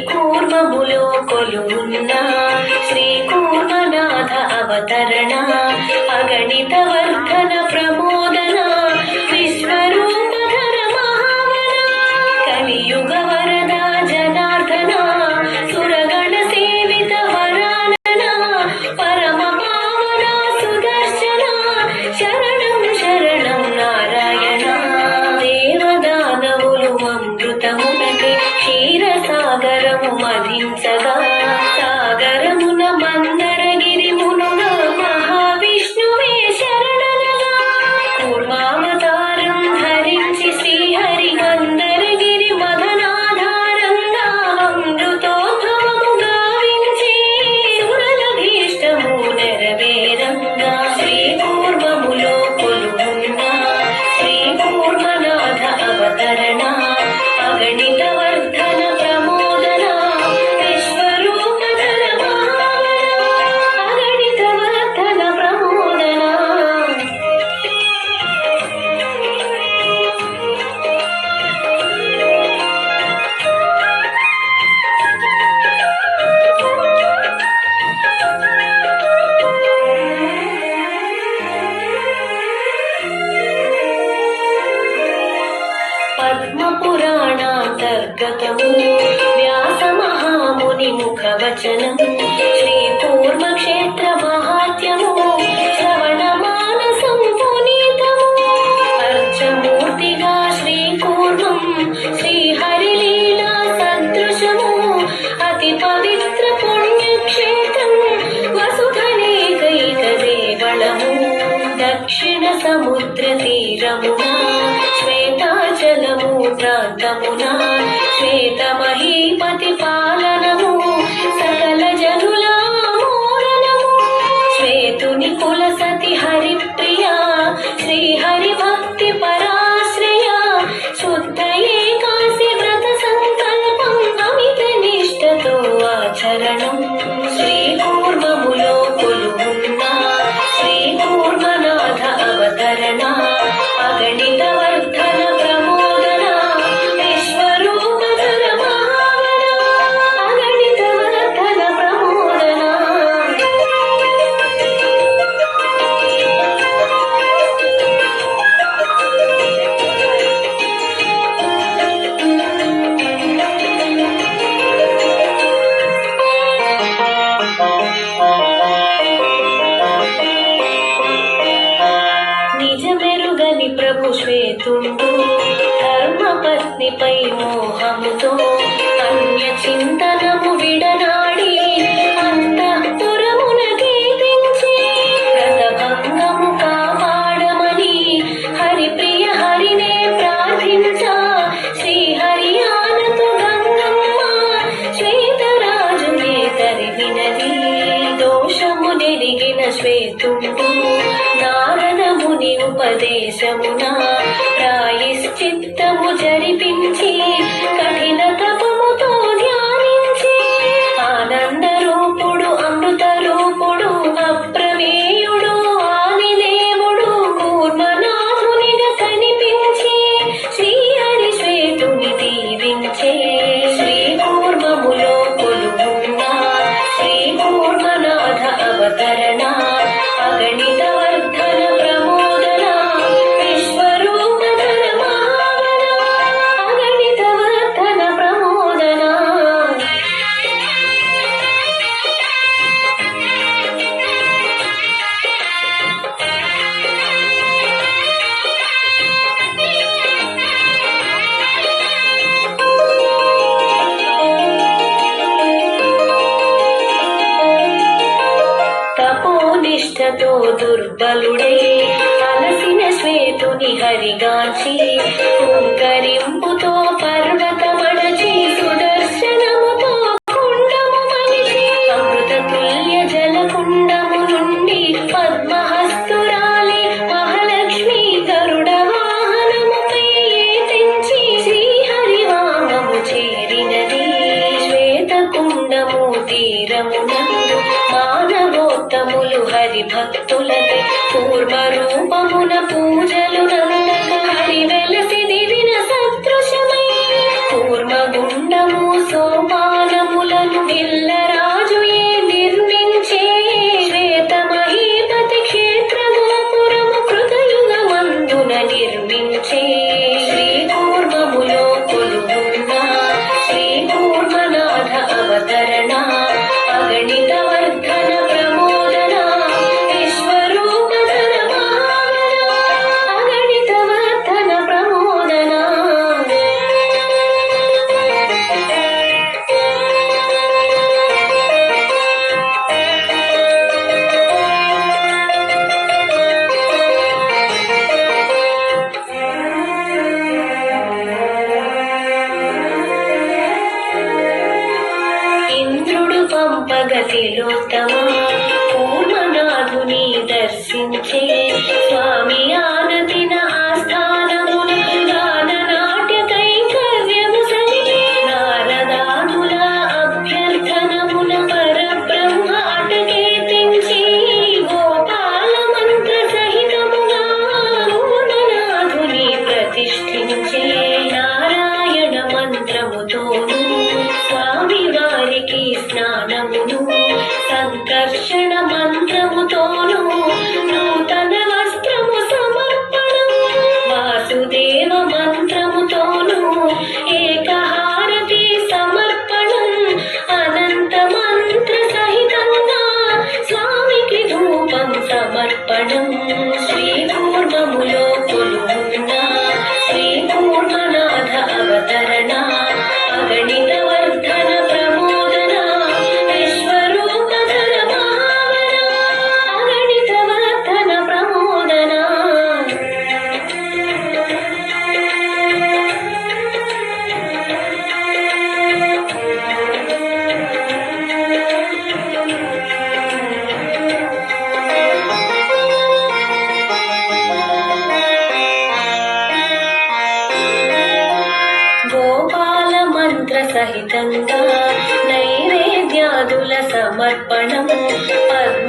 కూర్మములో కొలువున్న శ్రీ కూర్మనాథ అవతరణ అగణిత వర్ధన ప్రమోదన విశ్వరూపధర మహావన కలియుగ వరద జనార్దన సురగణ సేవిత వరానన పరమ పావన సుదర్శన శరణం శరణం నారాయణ దేవదానవులు అమృతమునకే క్షీరసాగరము మధించగా సాగరమున మందరగిరి మునుల మహావిష్ణువే శరణనగా కూర్మావతారం ధరించి శ్రీహరి మందరగిరి మదనాధారంగా అమృతోద్భవము గావించే సురలభీష్టము నెరవేరంగా శ్రీ కూర్మములో కొలువున్న శ్రీ కూర్మనాథ అవతరణ అగణిత వర్ధన ప్రమోదన విశ్వరూపధర మహావన అగణిత వర్ధన ప్రమోదన పద్మ పురాణాంతర్గతము వ్యాస మహాముని ముఖవచనం శ్రీ కూర్మక్షేత్ర మహాత్యము శ్రవణ మానసం పునీతము అర్చమూర్తిగా శ్రీ కూర్మం శ్రీ హరిలీలా సదృశము అతి పవిత్ర పుణ్యక్షేత్రం వసుధనేకైక దేవళము దక్షిణ సముద్ర తీరమున శ్వేతాచలము ప్రాంతమున శ్వేత మహీపతి పాలనము సకల జనుల మోదనము శ్వేతుని కుల సతి హరిప్రియ శ్రీ హరి భక్తి పరాశ్రయ శుద్ధ ఏకాశి వ్రత సంకల్పం అమిత నిష్టతో ఆచరణం శ్రీ కూర్మములో కొలువున్న శ్రీ కూర్మనాథ అవతరణ అగణిత వర్ధన ప్రమోదన విశ్వరూపధర మహావన అగణిత వర్ధన ప్రమోదన నిజమెరుగని ప్రభు శ్వేతుండు ధర్మపత్నిపై మోహముతో అన్య చింతనము విడనాడి అంతఃపురమున గీతించి వ్రతభంగము కాపాడమని హరిప్రియ హరినే ప్రార్థించా శ్రీహరి ఆనతు గంగమ్మ శ్వేతరాజునే తరిమినది దోషము నెరిగిన శ్వేతుండు నారద ముని ఉపదేశమున ప్రాయశ్చిత్తము జరిపించి కఠిన తపముతో ధ్యానించి ఆనంద రూపుడు అమృత రూపుడు అప్రమేయుడు ఆదిదేవుడు కూర్మనాథునిగా కనిపించి శ్రీహరి శ్వేతుని దీవించే శ్రీ కూర్మములో కొలువున్న శ్రీ కూర్మనాథ అవతరణ అగణిత వర్ధన ప్రమోదన విశ్వరూపధర మహావన అగణిత వర్ధన ప్రమోదన తపోనిష్టతో దుర్బలుడై అలసిన శ్వేతుని హరిగాచి హుంకరింపుతో పర్వతమడచి సుదర్శనముతో కుండము మలిచి అమృత తుల్య జలకుండము నుండి పద్మహస్తురాలి మహాలక్ష్మి గరుడ వాహనముపై తెంచి శ్రీహరి వామము చేరినది శ్వేత కుండము తీరమునందు మానవోత్తములు హరి భక్తులకై కూర్మ రూపమున పూజలు నందక హరి వెలసి దివిన సదృశమై కూర్మ గుండము సోపానము పంపగతిలోత్తమా కూర్మనాథుని దర్శించే స్వామి ఆనతిన ఆస్థానమున గాన నాట్య కైంకర్యము సలిపే నారదాదుల అభ్యర్థనమున పరబ్రహ్మ అటకే తెంచి గోపాల మంత్ర సహితముగా కూర్మనాథుని ప్రతిష్ఠించే నారాయణ మంత్రముతోను స్వామి వారికి స్నానమును సంకర్షణ మంత్రముతోను నూతన వస్త్రము సమర్పణం వాసుదేవ మంత్రముతోను ఏకహారతి సమర్పణం అనంత మంత్ర సహితంగా స్వామికి ధూపం సమర్పణం శ్రీ కూర్మములో కొలువున్న శ్రీ కూర్మనాథ అవతరణ అగణిత వర్ధన ప్రమోదన విశ్వరూపధర భావన అగణిత వర్ధన ప్రమోదన గోపాల మంత్ర సహితంగా నైవేద్యాదుల సమర్పణం పద్మ